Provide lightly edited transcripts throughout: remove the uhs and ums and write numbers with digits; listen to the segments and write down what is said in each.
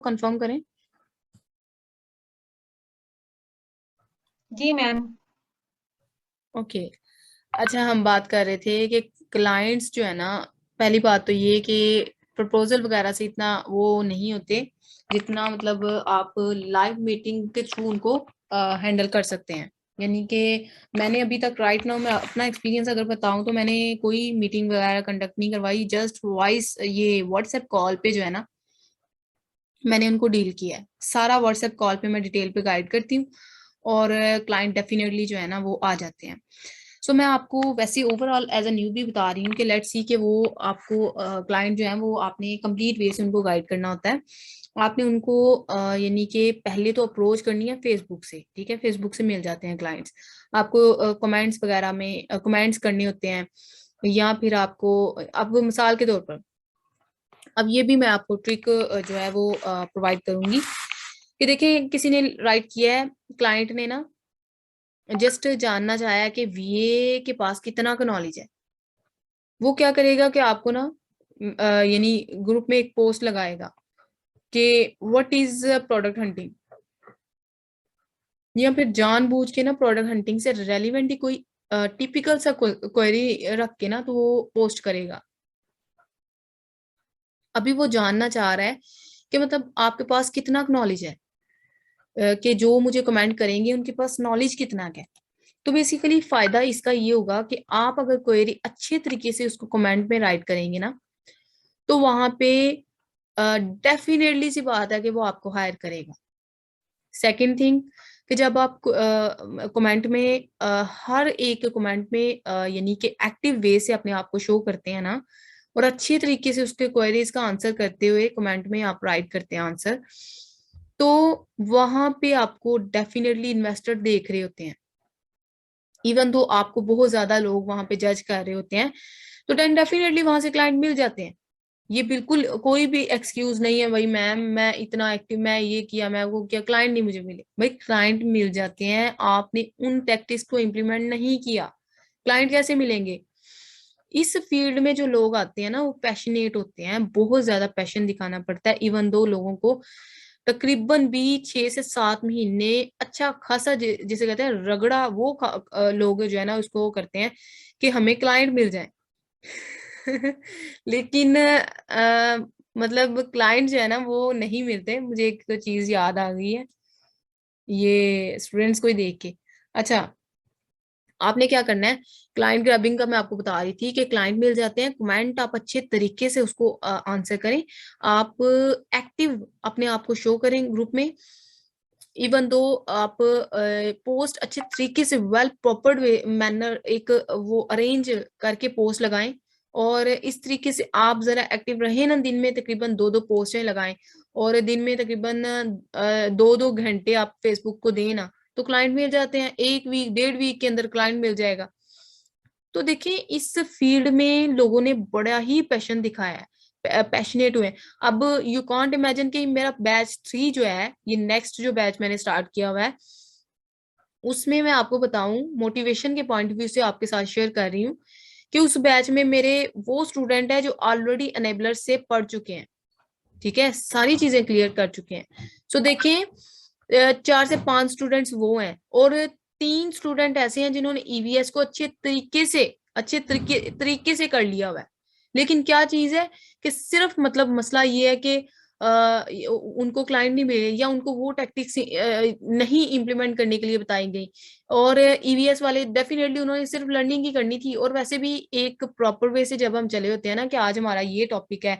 Confirm करें। जी ma'am. Okay. अच्छा, हम बात कर रहे थे कि क्लाइंट्स जो है ना, पहली बात तो ये कि प्रपोजल वगैरह से इतना वो नहीं होते जितना मतलब आप लाइव मीटिंग के थ्रू उनको हैंडल कर सकते हैं। यानी कि मैंने अभी तक राइट नाउ मैं अपना एक्सपीरियंस अगर बताऊं तो मैंने कोई मीटिंग वगैरह कंडक्ट नहीं करवाई, जस्ट वॉइस ये व्हाट्सएप कॉल पे जो है ना मैंने उनको डील किया है। सारा व्हाट्सएप कॉल पे मैं डिटेल पे गाइड करती हूँ और क्लाइंट डेफिनेटली जो है ना वो आ जाते हैं। सो मैं आपको वैसे ओवरऑल एज अ न्यू भी बता रही हूँ कि लेट्स सी कि वो आपको क्लाइंट जो है वो आपने कंप्लीट वे से उनको गाइड करना होता है। आपने उनको यानी कि पहले तो अप्रोच करनी है फेसबुक से, ठीक है, फेसबुक से मिल जाते हैं क्लाइंट्स। आपको कमेंट्स वगैरह में कमेंट्स करने होते हैं, या फिर आपको मिसाल के तौर पर अब ये भी मैं आपको ट्रिक जो है वो प्रोवाइड करूंगी कि देखिए किसी ने राइट किया है, क्लाइंट ने ना जस्ट जानना चाहा कि वीए के पास कितना का नॉलेज है। वो क्या करेगा कि आपको ना यानी ग्रुप में एक पोस्ट लगाएगा कि व्हाट इज प्रोडक्ट हंटिंग, या फिर जानबूझ के ना प्रोडक्ट हंटिंग से रेलिवेंट ही कोई टिपिकल सा क्वेरी रख के ना तो वो पोस्ट करेगा। अभी वो जानना चाह रहा है कि मतलब आपके पास कितना नॉलेज है, कि जो मुझे कमेंट करेंगे उनके पास नॉलेज कितना है। तो बेसिकली फायदा इसका ये होगा कि आप अगर क्वेरी अच्छे तरीके से उसको कमेंट में राइट करेंगे ना तो वहां पे डेफिनेटली सी बात है कि वो आपको हायर करेगा। सेकंड थिंग कि जब आप कमेंट में हर एक कमेंट में यानी कि एक्टिव वे से अपने आप को शो करते हैं ना, और अच्छे तरीके से उसके क्वेरीज का आंसर करते हुए कमेंट में आप राइट करते हैं आंसर, तो वहां पे आपको डेफिनेटली इन्वेस्टर देख रहे होते हैं। इवन तो आपको बहुत ज्यादा लोग वहां पे जज कर रहे होते हैं, तो देन डेफिनेटली वहां से क्लाइंट मिल जाते हैं। ये बिल्कुल कोई भी एक्सक्यूज नहीं है भाई मैम मैं इतना एक्टिव, मैं ये किया मैं वो किया, क्लाइंट नहीं मुझे मिले। भाई क्लाइंट मिल जाते हैं, आपने उन टैक्टिक्स को इम्प्लीमेंट नहीं किया, क्लाइंट कैसे मिलेंगे। इस फील्ड में जो लोग आते हैं ना वो पैशनेट होते हैं, बहुत ज्यादा पैशन दिखाना पड़ता है। इवन दो लोगों को तकरीबन भी 6 से 7 महीने अच्छा खासा जिसे कहते हैं रगड़ा वो लोग जो है ना उसको वो करते हैं कि हमें क्लाइंट मिल जाए। लेकिन मतलब क्लाइंट जो है ना वो नहीं मिलते। मुझे एक चीज याद आ गई है ये स्टूडेंट्स को ही देख के। अच्छा, आपने क्या करना है, क्लाइंट ग्रैबिंग का मैं आपको बता रही थी कि क्लाइंट मिल जाते हैं, कमेंट आप अच्छे तरीके से उसको आंसर करें, आप एक्टिव अपने आप को शो करें ग्रुप में। इवन दो आप पोस्ट अच्छे तरीके से वेल प्रॉपर्ड वे मैनर एक वो अरेंज करके पोस्ट लगाएं, और इस तरीके से आप जरा एक्टिव रहे ना, दिन में तकरीबन 2-2 पोस्टें लगाएं, और दिन में तकरीबन 2-2 घंटे आप फेसबुक को दें ना, तो क्लाइंट मिल जाते हैं। 1 वीक 1.5 वीक के अंदर क्लाइंट मिल जाएगा। तो देखिए इस फील्ड में लोगों ने बड़ा ही पैशन दिखाया है, पैशनेट हुए हैं। अब यू कांट इमेजिन कि मेरा बैच 3 जो है, ये नेक्स्ट जो बैच मैंने स्टार्ट किया हुआ है, उसमें मैं आपको बताऊं मोटिवेशन के पॉइंट ऑफ व्यू से आपके साथ शेयर कर रही हूँ कि उस बैच में मेरे वो स्टूडेंट है जो ऑलरेडी अनेबलर से पढ़ चुके हैं, ठीक है, सारी चीजें क्लियर कर चुके हैं। सो देखें 4 से 5 स्टूडेंट्स वो हैं, और 3 स्टूडेंट ऐसे हैं जिन्होंने ईवीएस को अच्छे तरीके से कर लिया हुआ है। लेकिन क्या चीज है कि सिर्फ मतलब मसला ये है कि उनको क्लाइंट नहीं मिले, या उनको वो टैक्टिक्स नहीं इम्प्लीमेंट करने के लिए बताई गई। और ईवीएस वाले डेफिनेटली उन्होंने सिर्फ लर्निंग ही करनी थी, और वैसे भी एक प्रॉपर वे से जब हम चले होते हैं ना कि आज हमारा ये टॉपिक है,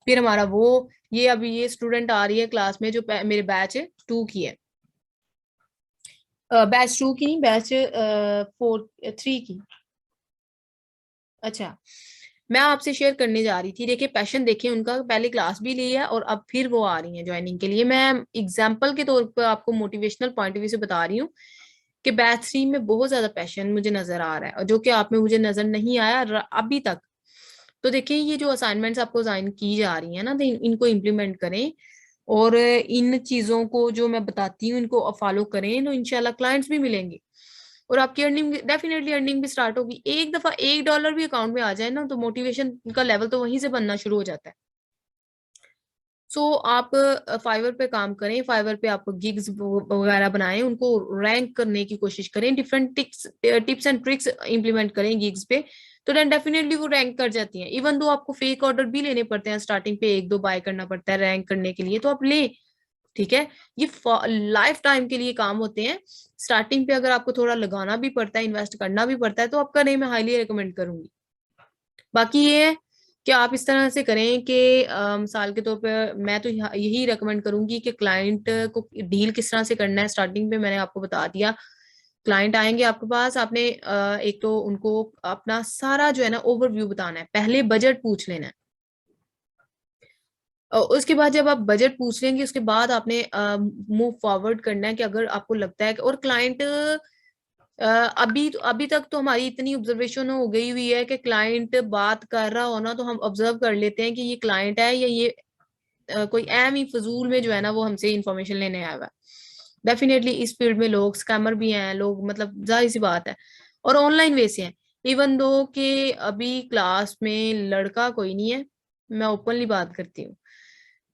फिर हमारा वो, ये अभी ये स्टूडेंट आ रही है क्लास में जो मेरे बैच 2 की है, बैच 2 की नहीं, बैच 3 की। अच्छा, मैं आपसे शेयर करने जा रही थी, देखिए पैशन देखिए उनका, पहले क्लास भी ली है और अब फिर वो आ रही है ज्वाइनिंग के लिए। मैं एग्जाम्पल के तौर पर आपको मोटिवेशनल पॉइंट ऑफ व्यू से बता रही हूँ कि बैच 3 में बहुत ज्यादा पैशन मुझे नजर आ रहा है, और जो कि आप में मुझे नजर नहीं आया अभी तक। तो देखिए ये जो असाइनमेंट्स आपको असाइन की जा रही है ना, तो इनको इम्प्लीमेंट करें, और इन चीजों को जो मैं बताती हूँ इनको फॉलो करें, तो इंशाल्लाह क्लाइंट्स भी मिलेंगे, और आपकी अर्निंग डेफिनेटली अर्निंग भी स्टार्ट होगी। एक दफा $1 भी अकाउंट में आ जाए ना तो मोटिवेशन का लेवल तो वहीं से बनना शुरू हो जाता है। सो आप फाइवर पे काम करें, फाइवर पे आप गिग्स वगैरह बनाएं, उनको रैंक करने की कोशिश करें, different tips and tricks implement करें गिग्स पे, तो देन डेफिनेटली वो रैंक कर जाती हैं। इवन दो आपको फेक ऑर्डर भी लेने पड़ते हैं स्टार्टिंग पे, एक दो बाय करना पड़ता है रैंक करने के लिए, तो आप ले, ठीक है। ये लाइफ टाइम के लिए काम होते हैं। स्टार्टिंग पे अगर आपको थोड़ा लगाना भी पड़ता है, इन्वेस्ट करना भी पड़ता है, तो आप करें, मैं हाईली रिकमेंड करूंगी। बाकी ये है कि आप इस तरह से करें कि मिसाल के तौर पे मैं तो यही रेकमेंड करूंगी कि क्लाइंट को डील किस तरह से करना है। स्टार्टिंग में मैंने आपको बता दिया, क्लाइंट आएंगे आपके पास, आपने एक तो उनको अपना सारा जो है ना ओवरव्यू बताना है, पहले बजट पूछ लेना है। उसके बाद जब आप बजट पूछ लेंगे, उसके बाद आपने मूव फॉरवर्ड करना है कि अगर आपको लगता है कि, और क्लाइंट अभी तक तो हमारी इतनी ऑब्जर्वेशन हो गई हुई है कि क्लाइंट बात कर रहा हो ना तो हम ऑब्जर्व कर लेते हैं कि ये क्लाइंट है या ये कोई एम ही फजूल में जो है ना वो हमसे इंफॉर्मेशन लेने आया हुआ है। डेफिनेटली इस फील्ड में लोग स्कैमर भी हैं, लोग मतलब जाहिर सी बात है, और ऑनलाइन वे से हैं। इवन दो कि अभी क्लास में लड़का कोई नहीं है, मैं ओपनली बात करती हूँ,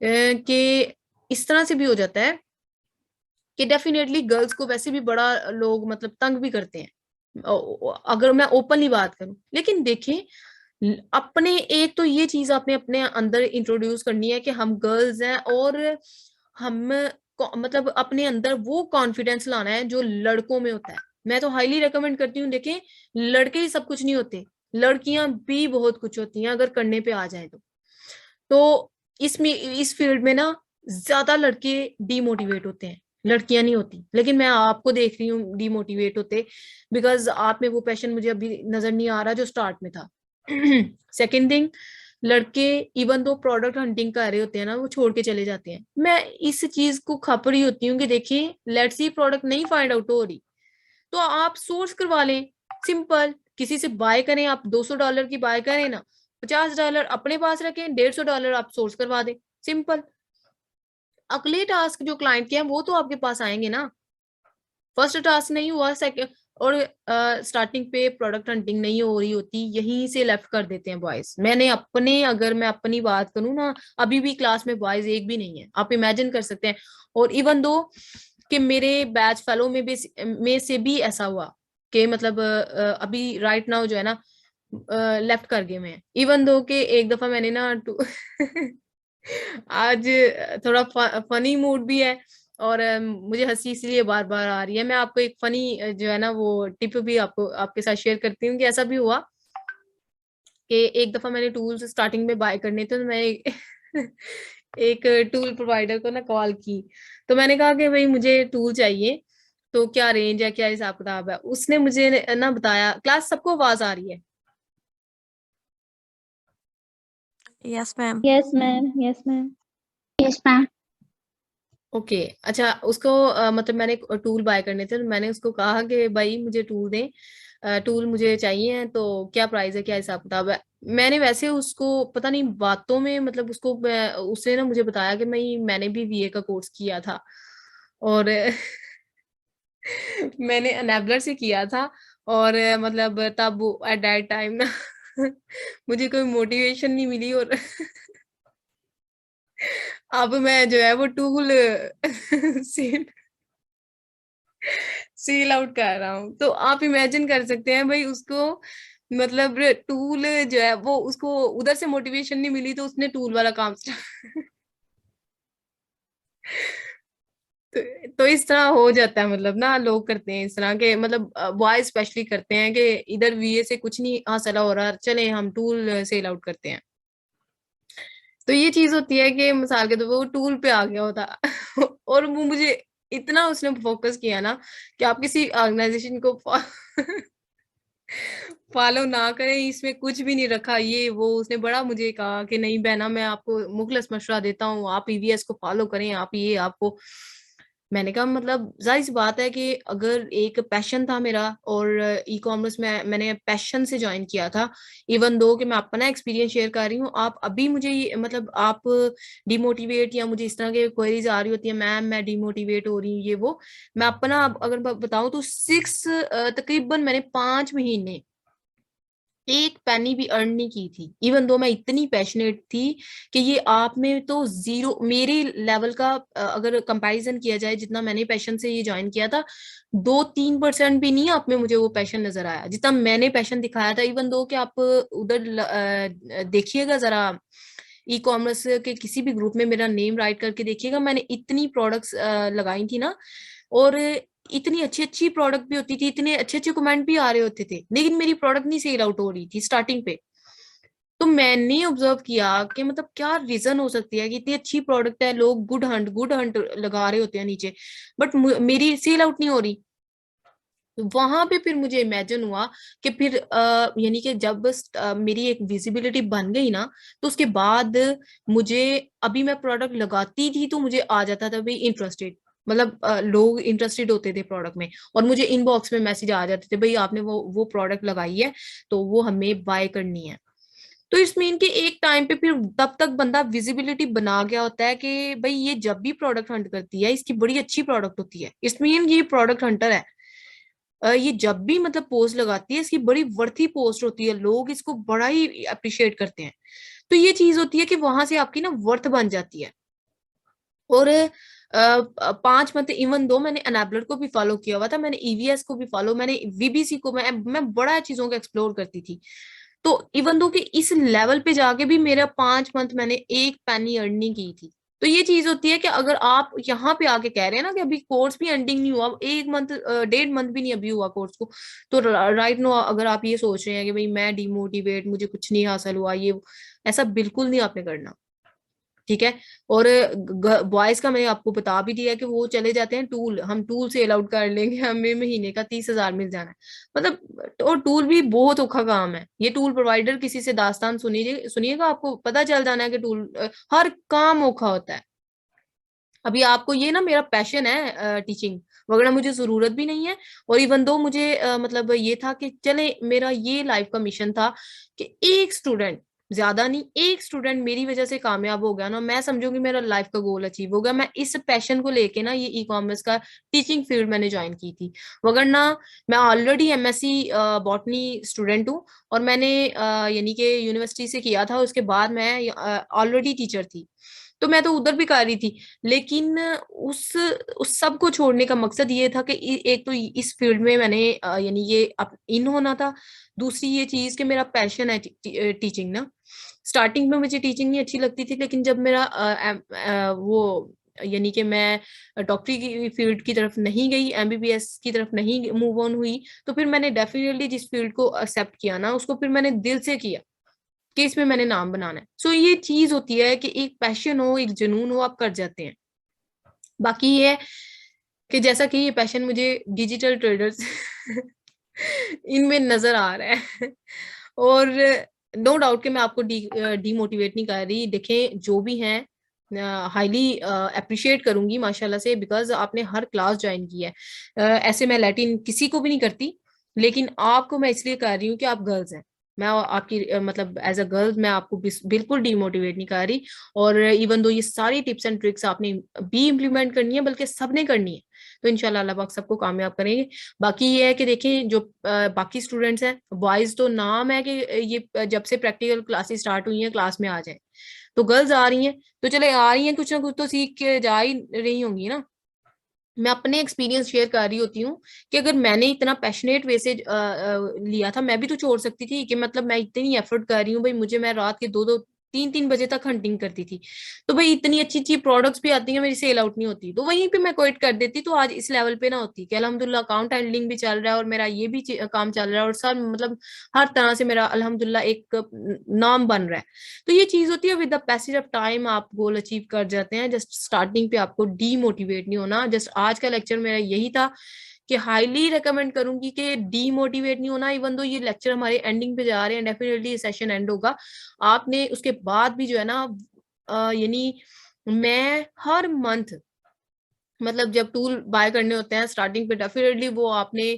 कि इस तरह से भी हो जाता है कि डेफिनेटली गर्ल्स को वैसे भी बड़ा लोग मतलब तंग भी करते हैं, अगर मैं ओपनली बात करूं। लेकिन देखें, अपने एक तो ये चीज आपने अपने अंदर इंट्रोड्यूस करनी है कि हम गर्ल्स हैं, और हम मतलब अपने अंदर वो कॉन्फिडेंस लाना है जो लड़कों में होता है। मैं तो हाईली रिकमेंड करती हूँ, देखें, लड़के ही सब कुछ नहीं होते, लड़कियां भी बहुत कुछ होती हैं अगर करने पे आ जाए तो इसमें इस फील्ड में ना ज्यादा लड़के डीमोटिवेट होते हैं, लड़कियां नहीं होती। लेकिन मैं आपको देख रही हूँ डीमोटिवेट होते, बिकॉज आप में वो पैशन मुझे अभी नजर नहीं आ रहा जो स्टार्ट में था। सेकेंड थिंग, लड़के इवन दो प्रोडक्ट हंटिंग कर रहे होते हैं ना, वो छोड़ के चले जाते हैं। मैं इस चीज को खप रही होती हूँ कि देखिए, लेट्स सी प्रोडक्ट नहीं फाइंड आउट हो रही तो आप सोर्स करवा लें, सिंपल। किसी से बाय करें, आप $200 की बाय करें ना, $50 अपने पास रखें, $150 आप सोर्स करवा दें, सिंपल। अगले टास्क जो क्लाइंट के हैं वो तो आपके पास आएंगे ना। फर्स्ट टास्क नहीं हुआ, सेकंड, और स्टार्टिंग पे प्रोडक्ट हंटिंग नहीं हो रही होती, यहीं से लेफ्ट कर देते हैं बॉयज। मैंने अपने, अगर मैं अपनी बात करूँ ना, अभी भी क्लास में बॉयज एक भी नहीं है, आप इमेजिन कर सकते हैं। और इवन दो कि मेरे बैच फेलो में से भी ऐसा हुआ कि मतलब अभी राइट नाउ जो है ना लेफ्ट कर गए मैं। इवन दो कि एक दफा मैंने ना आज थोड़ा फनी मूड भी है, और मुझे हंसी इसलिए बार बार आ रही है। मैं आपको एक फनी जो है ना वो टिप भी आपको आपके साथ शेयर करती हूँ कि ऐसा भी हुआ कि एक दफा मैंने टूल्स स्टार्टिंग में बाय करने थे, तो मैं एक टूल प्रोवाइडर को ना कॉल की। तो मैंने कहा कि भाई मुझे टूल चाहिए, तो क्या रेंज है, क्या हिसाब किताब है। उसने मुझे ना बताया, क्लास सबको आवाज आ रही है? Yes ma'am. Yes ma'am, yes ma'am, yes ma'am. Okay अच्छा, उसको मतलब मैंने टूल बाय करने थे, तो मैंने उसको कहा कि भाई मुझे टूल दें, टूल मुझे चाहिए, तो क्या प्राइस है, क्या हिसाब किताब है। मैंने वैसे उसको पता नहीं बातों में मतलब उसको उसने ना मुझे बताया कि मैंने भी वीए का कोर्स किया था, और मैंने अनेबलर से किया था। और मतलब तब एट दैट टाइम ना मुझे कोई मोटिवेशन नहीं मिली, और अब मैं जो है वो टूल सेल सेल आउट कर रहा हूँ। तो आप इमेजिन कर सकते हैं भाई उसको, मतलब टूल जो है वो उसको उधर से मोटिवेशन नहीं मिली, तो उसने टूल वाला काम स्टार्ट तो इस तरह हो जाता है, मतलब ना लोग करते हैं इस तरह के, मतलब बॉयज स्पेशली करते हैं कि इधर वीए से कुछ नहीं हासिल हो रहा, चले हम टूल सेल आउट करते हैं। तो ये चीज होती है कि मिसाल के तो वो टूल पे आ गया होता और वो मुझे इतना उसने फोकस किया ना कि आप किसी ऑर्गेनाइजेशन को फॉलो ना करें, इसमें कुछ भी नहीं रखा ये वो। उसने बड़ा मुझे कहा कि नहीं बहना, मैं आपको मुखलस मशवरा देता हूँ, आप ईवीएस को फॉलो करें, आप ये आपको। मैंने कहा मतलब जाहिर सी बात है कि अगर एक पैशन था मेरा, और ई कॉमर्स में मैंने पैशन से ज्वाइन किया था। इवन दो कि मैं अपना एक्सपीरियंस शेयर कर रही हूँ, आप अभी मुझे मतलब आप डिमोटिवेट, या मुझे इस तरह के क्वेरीज आ रही होती है, मैम मैं डिमोटिवेट हो रही हूँ ये वो, मैं अपना अगर बताऊं तो तकरीबन मैंने 5 महीने एक पेनी भी अर्न नहीं की थी, इवन दो मैं इतनी पैशनेट थी कि ये आप में तो जीरो मेरे लेवल का अगर कंपैरिजन किया जाए, जितना मैंने पैशन से ये ज्वाइन किया था, 2-3% भी नहीं आप में मुझे वो पैशन नजर आया जितना मैंने पैशन दिखाया था। इवन दो कि आप उधर देखिएगा जरा, ई कॉमर्स के किसी भी ग्रुप में मेरा नेम राइट करके देखिएगा, मैंने इतनी प्रोडक्ट्स लगाई थी ना, और इतनी अच्छी अच्छी प्रोडक्ट भी होती थी, इतने अच्छे अच्छे कमेंट भी आ रहे होते थे, लेकिन मेरी प्रोडक्ट नहीं सेल आउट हो रही थी स्टार्टिंग पे। तो मैंने ऑब्जर्व किया कि मतलब क्या रीजन हो सकती है कि इतनी अच्छी प्रोडक्ट है, लोग गुड हंट लगा रहे होते हैं नीचे, बट मेरी सेल आउट नहीं हो रही। वहां पे फिर मुझे इमेजिन हुआ कि फिर यानी कि जब मेरी एक विजिबिलिटी बन गई ना, तो उसके बाद मुझे, अभी मैं प्रोडक्ट लगाती थी तो मुझे आ जाता था भाई इंटरेस्टेड, मतलब लोग इंटरेस्टेड होते थे प्रोडक्ट में, और मुझे इनबॉक्स में मैसेज आ जाते थे, भाई आपने वो प्रोडक्ट लगाई है तो वो हमें बाय करनी है। तो इसमें इनके एक टाइम पे फिर तब तक बंदा विजिबिलिटी बना गया होता है कि भाई ये जब भी प्रोडक्ट हंट करती है इसकी बड़ी अच्छी प्रोडक्ट होती है, इसमें ये प्रोडक्ट हंटर है, ये जब भी मतलब पोस्ट लगाती है इसकी बड़ी वर्थी पोस्ट होती है, लोग इसको बड़ा ही अप्रिशिएट करते हैं। तो ये चीज होती है कि वहां से आपकी ना वर्थ बन जाती है। और 5 मंथ इवन दो मैंने अनेबलर को भी फॉलो किया हुआ था, मैंने ईवीएस को भी फॉलो, मैंने वीबीसी को, मैं बड़ा चीजों को एक्सप्लोर करती थी। तो इवन दो कि इस लेवल पे जाके भी मेरा 5 मंथ मैंने एक पेनी अर्न नहीं की थी। तो ये चीज होती है कि अगर आप यहाँ पे आके कह रहे हैं ना कि अभी कोर्स भी एंडिंग नहीं हुआ, 1 मंथ 1.5 मंथ भी नहीं अभी हुआ कोर्स को, तो राइट नो अगर आप ये सोच रहे हैं कि भाई मैं डिमोटिवेट, मुझे कुछ नहीं हासिल हुआ, ये ऐसा बिल्कुल नहीं आपने करना, ठीक है। और बॉयज का मैंने आपको बता भी दिया कि वो चले जाते हैं टूल, हम टूल सेल आउट कर लेंगे, हमें महीने का 30,000 मिल जाना है, मतलब। और टूल भी बहुत औखा काम है, ये टूल प्रोवाइडर किसी से दास्तान सुनिएगा आपको पता चल जाना है कि टूल हर काम औखा होता है। अभी आपको ये ना, मेरा पैशन है टीचिंग वगैरह, मुझे जरूरत भी नहीं है। और इवन दो मुझे मतलब ये था कि चले, मेरा ये लाइफ का मिशन था कि एक स्टूडेंट, ज्यादा नहीं, एक स्टूडेंट मेरी वजह से कामयाब हो गया ना, मैं समझूंगी मेरा लाइफ का गोल अचीव हो गया। मैं इस पैशन को लेके ना ये ई कॉमर्स का टीचिंग फील्ड मैंने ज्वाइन की थी, वगरना मैं ऑलरेडी एमएससी बॉटनी स्टूडेंट हूँ, और मैंने यानी कि यूनिवर्सिटी से किया था, उसके बाद मैं ऑलरेडी टीचर थी, तो मैं तो उधर भी कर रही थी। लेकिन उस सब को छोड़ने का मकसद ये था कि एक तो इस फील्ड में मैंने यानी ये इन होना था, दूसरी ये चीज कि मेरा पैशन है टीचिंग ना। स्टार्टिंग में मुझे टीचिंग नहीं अच्छी लगती थी, लेकिन जब मेरा वो यानी कि मैं डॉक्टरी की फील्ड की तरफ नहीं गई, एमबीबीएस की तरफ नहीं मूव ऑन हुई, तो फिर मैंने डेफिनेटली जिस फील्ड को एक्सेप्ट किया ना, उसको फिर मैंने दिल से किया कि इसमें मैंने नाम बनाना है। सो ये चीज होती है कि एक पैशन हो, एक जुनून हो, आप कर जाते हैं। बाकी ये है कि जैसा कि ये पैशन मुझे डिजिटल ट्रेडर्स इनमें नजर आ रहा है, और नो डाउट कि मैं आपको डीमोटिवेट नहीं कर रही, देखें जो भी हैं हाईली अप्रिशिएट करूंगी माशाल्लाह से, बिकॉज आपने हर क्लास ज्वाइन की है। ऐसे मैं लैटिन किसी को भी नहीं करती, लेकिन आपको मैं इसलिए कर रही हूँ कि आप गर्ल्स हैं। मैं आपकी मतलब एज अ गर्ल मैं आपको बिल्कुल डीमोटिवेट नहीं कर रही। और इवन दो ये सारी टिप्स एंड ट्रिक्स आपने भी इम्प्लीमेंट करनी है, बल्कि सबने करनी है, तो इंशाल्लाह अल्लाह पाक सबको कामयाब करेंगे। बाकी ये है कि देखें जो बाकी स्टूडेंट्स हैं, बॉयज तो नाम है कि ये जब से प्रैक्टिकल क्लासेस स्टार्ट हुई हैं क्लास में आ जाए, तो गर्ल्स आ रही हैं, तो चले आ रही हैं, कुछ ना कुछ तो सीख के जा ही रही होंगी ना। मैं अपने एक्सपीरियंस शेयर कर रही होती हूँ कि अगर मैंने इतना पैशनेट वे से लिया था, मैं भी तो छोड़ सकती थी, कि मतलब मैं इतनी एफर्ट कर रही हूँ भाई, मुझे, मैं रात के 2-2 3-3 बजे तक हंटिंग करती थी, तो भाई इतनी अच्छी अच्छी प्रोडक्ट्स भी आती हैं, मेरी सेल आउट नहीं होती, तो वहीं पे मैं क्विट कर देती, तो आज इस लेवल पे ना होती कि अल्हम्दुलिल्लाह अकाउंट हैंडलिंग भी चल रहा है और मेरा ये भी काम चल रहा है, और सब मतलब हर तरह से मेरा अल्हम्दुलिल्लाह एक नाम बन रहा है। तो ये चीज होती है, with the passage of time आप गोल अचीव कर जाते हैं। जस्ट स्टार्टिंग पे आपको डीमोटिवेट नहीं होना। जस्ट आज का लेक्चर मेरा यही था कि हाईली रेकमेंड करूंगी कि डीमोटिवेट नहीं होना। इवन दो ये लेक्चर हमारे एंडिंग पे जा रहे हैं, डेफिनेटली ये सेशन एंड होगा, आपने उसके बाद भी जो है ना यानी मैं हर मंथ, मतलब जब टूल बाय करने होते हैं स्टार्टिंग पे, डेफिनेटली वो आपने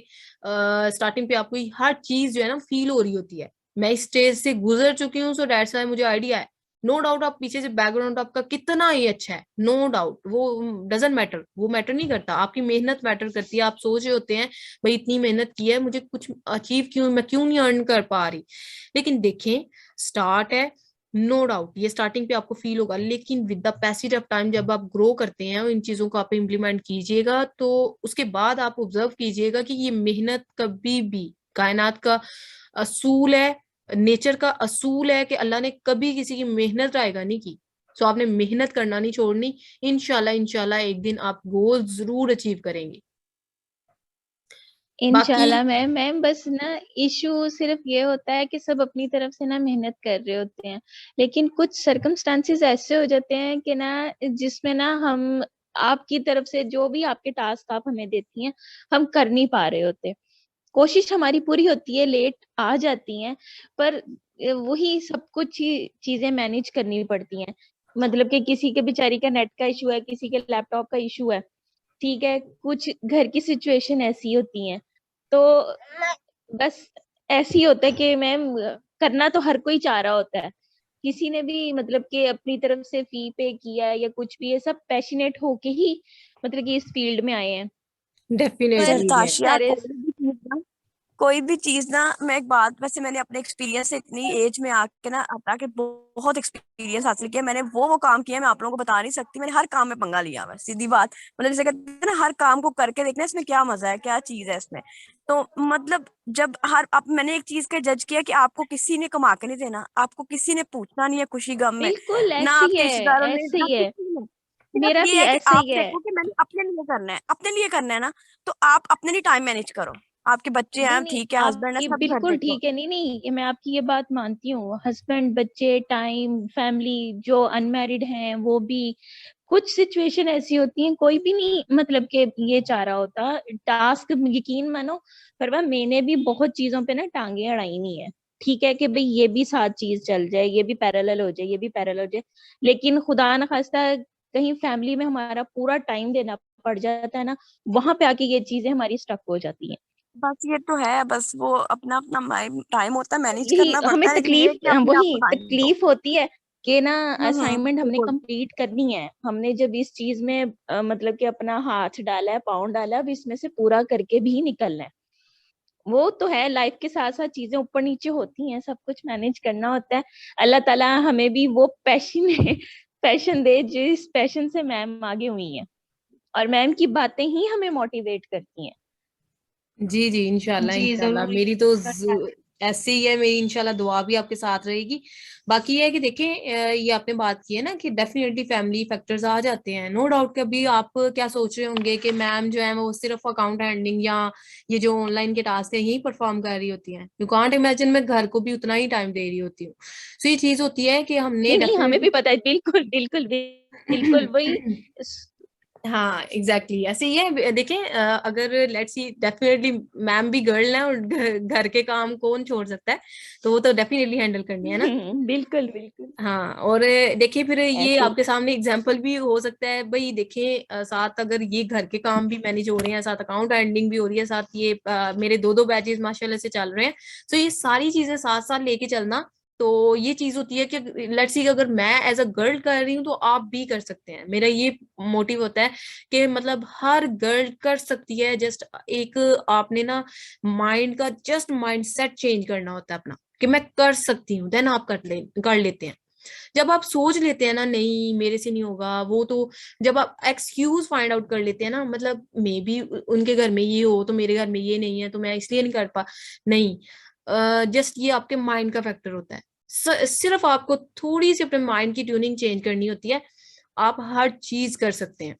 स्टार्टिंग पे आपको हर चीज जो है ना फील हो रही होती है। मैं इस स्टेज से गुजर चुकी हूँ, सो दैट्स व्हाई मुझे आइडिया है नो डाउट आप पीछे से बैकग्राउंड आपका कितना ही अच्छा है, नो डाउट, वो डजेंट मैटर, वो मैटर नहीं करता, आपकी मेहनत मैटर करती है। आप सोच रहे होते हैं भाई इतनी मेहनत की है, मुझे कुछ अचीव क्यों, मैं क्यों नहीं अर्न कर पा रही। लेकिन देखें, स्टार्ट है, नो डाउट ये स्टार्टिंग पे आपको फील होगा, लेकिन with the passage of time जब आप ग्रो करते हैं इन चीजों को आप इम्प्लीमेंट कीजिएगा, तो उसके बाद आप ऑब्जर्व कीजिएगा कि ये मेहनत कभी भी, कायनात का असूल है, नेचर का असूल है कि अल्लाह ने कभी किसी की मेहनत रायगा नहीं की। सो आपने मेहनत करना नहीं छोड़नी। इंशाल्लाह इंशाल्लाह एक दिन आप गोल जरूर अचीव करेंगे। बाकी इंशाल्लाह मैम बस ना इशू सिर्फ ये होता है कि सब अपनी तरफ से ना मेहनत कर रहे होते हैं, लेकिन कुछ सर्कमस्टांसेस ऐसे हो जाते हैं कि ना जिसमें ना हम आपकी तरफ से जो भी आपके टास्क आप हमें देती हैं हम कर नहीं पा रहे होते। कोशिश हमारी पूरी होती है, लेट आ जाती हैं, पर वही सब कुछ चीजें मैनेज करनी पड़ती हैं। मतलब कि किसी के बेचारी का नेट का इशू है, किसी के लैपटॉप का इशू है, ठीक है, कुछ घर की सिचुएशन ऐसी होती है, तो बस ऐसी होता है कि मैम करना तो हर कोई चाह रहा होता है। किसी ने भी मतलब कि अपनी तरफ से फी पे किया या कुछ भी, ये सब पैशनेट होके ही मतलब कि इस फील्ड में आए हैं। पर डेफिनेटली बहुत सरताशिया सारे कोई भी चीज ना, मैं एक बात, वैसे मैंने अपने एक्सपीरियंस से इतनी एज में आके ना आता के बहुत एक्सपीरियंस हासिल किया मैंने, वो काम किया मैं आप लोगों को बता नहीं सकती। मैंने हर काम में पंगा लिया हुआ है, सीधी बात। मतलब जैसे कहते हैं ना, हर काम को करके देखना इसमें क्या मजा है, क्या चीज है इसमें। तो मतलब जब हर आप, मैंने एक चीज का जज किया कि आपको किसी ने कमा के नहीं देना, आपको किसी ने पूछना नहीं है खुशी गम में, बिल्कुल ना ऐसे ही आपके है, रिश्तेदारों ने ऐसे ना ही है, किसी ने। सिर्फ मेरा ये भी है कि ऐसे आप ही है। देखो कि मैंने अपने लिए करना है, अपने लिए करना है ना, तो आप अपने लिए टाइम मैनेज करो। आपके बच्चे नहीं हैं, नहीं, ठीक है, हस्बैंड है, आपकी सब घर बिल्कुल देखो। ठीक है, नहीं नहीं, ये मैं आपकी ये बात मानती हूँ, हस्बैंड बच्चे टाइम फैमिली, जो अनमैरिड हैं वो भी, कुछ सिचुएशन ऐसी होती हैं, कोई भी नहीं मतलब कि ये चाह रहा होता टास्क, यकीन मानो। पर वह मैंने भी बहुत चीजों पे ना टांगे अड़ाई नहीं है, ठीक है कि भाई ये भी साथ चीज चल जाए, ये भी पैरेलल हो जाए, ये भी पैरेलल हो जाए, लेकिन खुदा न खास्ता कहीं फैमिली में हमारा पूरा टाइम देना पड़ जाता है ना, वहां पे आके ये चीजें हमारी स्टक हो जाती हैं। बस ये तो है, बस वो अपना अपना टाइम होता है, मैनेज यही करना हमें पड़ता है, लेकिन ये है तकलीफ, कि अपने आप को वही टाइम दो। तकलीफ होती है कि ना असाइनमेंट हमने बिल्कुल। कंप्लीट करनी है, हमने जब इस चीज में मतलब कि अपना हाथ डाला है, पाउंड डाला है, अब इसमें से पूरा करके भी निकलना है। वो तो है, लाइफ के साथ साथ चीजें ऊपर नीचे होती हैं, सब कुछ मैनेज करना होता है। अल्लाह ताला हमें भी वो पैशन पैशन दे जिस पैशन से मैम आगे हुई हैं, और मैम की बातें ही हमें मोटिवेट करती हैं। जी जी, इंशाल्लाह जी इंशाल्लाह, जरूर। मेरी तो ऐसे ही है, मेरी इंशाल्लाह दुआ भी आपके साथ रहेगी। बाकी ये है कि देखें, ये आपने बात की है ना कि डेफिनेटली फैमिली फैक्टर्स आ जाते हैं, नो डाउट। कभी आप क्या सोच रहे होंगे कि मैम जो है वो सिर्फ अकाउंट हैंडलिंग या ये जो ऑनलाइन के टास्क है यही परफॉर्म कर रही होती हैं, यू कांट इमेजिन मैं घर को भी उतना ही टाइम दे रही होती हूँ। सो ये चीज होती है कि हमने नहीं नहीं, हमें डेफिनेटली भी पता है, बिल्कुल बिल्कुल बिल्कुल वही। हाँ एग्जैक्टली exactly. ऐसे ही है। देखें, अगर लेट्स सी डेफिनेटली मैम भी गर्ल है और घर के काम कौन छोड़ सकता है, तो वो तो डेफिनेटली हैंडल करनी है ना। बिल्कुल बिल्कुल हाँ, और देखिए फिर ये ऐसे ही। आपके सामने एग्जांपल भी हो सकता है भाई। देखिए, साथ अगर ये घर के काम भी मैनेज हो रहे हैं, साथ अकाउंट हैंडलिंग भी हो रही है, साथ ये मेरे दो दो बैचेस माशाल्लाह से चल रहे हैं, तो ये सारी चीजें साथ साथ लेके चलना, तो ये चीज होती है कि लेट्स सी अगर मैं एज अ गर्ल कर रही हूँ तो आप भी कर सकते हैं। मेरा ये मोटिव होता है कि मतलब हर गर्ल कर सकती है, जस्ट एक आपने ना माइंड का जस्ट माइंड सेट चेंज करना होता है अपना, कि मैं कर सकती हूँ, देन आप कर लेते हैं। जब आप सोच लेते हैं ना नहीं मेरे से नहीं होगा, वो तो जब आप एक्सक्यूज फाइंड आउट कर लेते हैं ना, मतलब मे बी उनके घर में ये हो तो मेरे घर में ये नहीं है तो मैं इसलिए नहीं कर पा, नहीं, जस्ट ये आपके माइंड का फैक्टर होता है। सिर्फ आपको थोड़ी सी अपने माइंड की ट्यूनिंग चेंज करनी होती है, आप हर चीज कर सकते हैं।